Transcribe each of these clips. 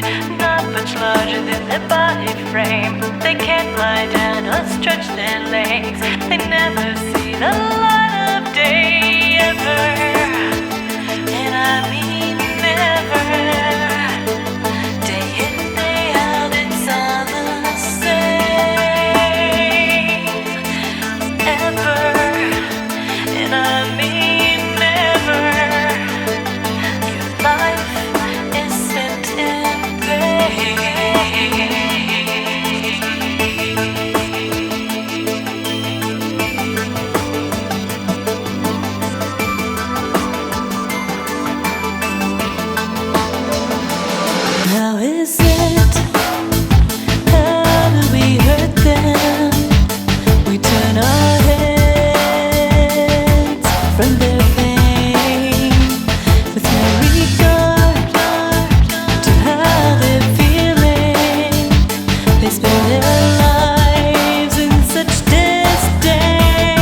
cage, not much larger than their body frame. They can't lie down or stretch their legs. They never see the light of day ever. And I mean never. Day in, day out, it's all the same. Ever. And I mean never. Your life is sent in vain. How is it? How do we hurt them? We turn our heads from their pain with no regard to how they're feeling. They spend their lives in such disdain.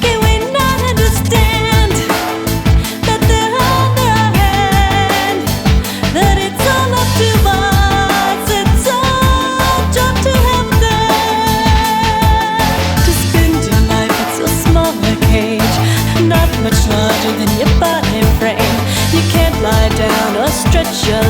Can we not understand that they're under our hand? That it's all up to us, it's our job to help them. To spend your life in so small a cage, not much larger than your body frame. You can't lie down or stretch your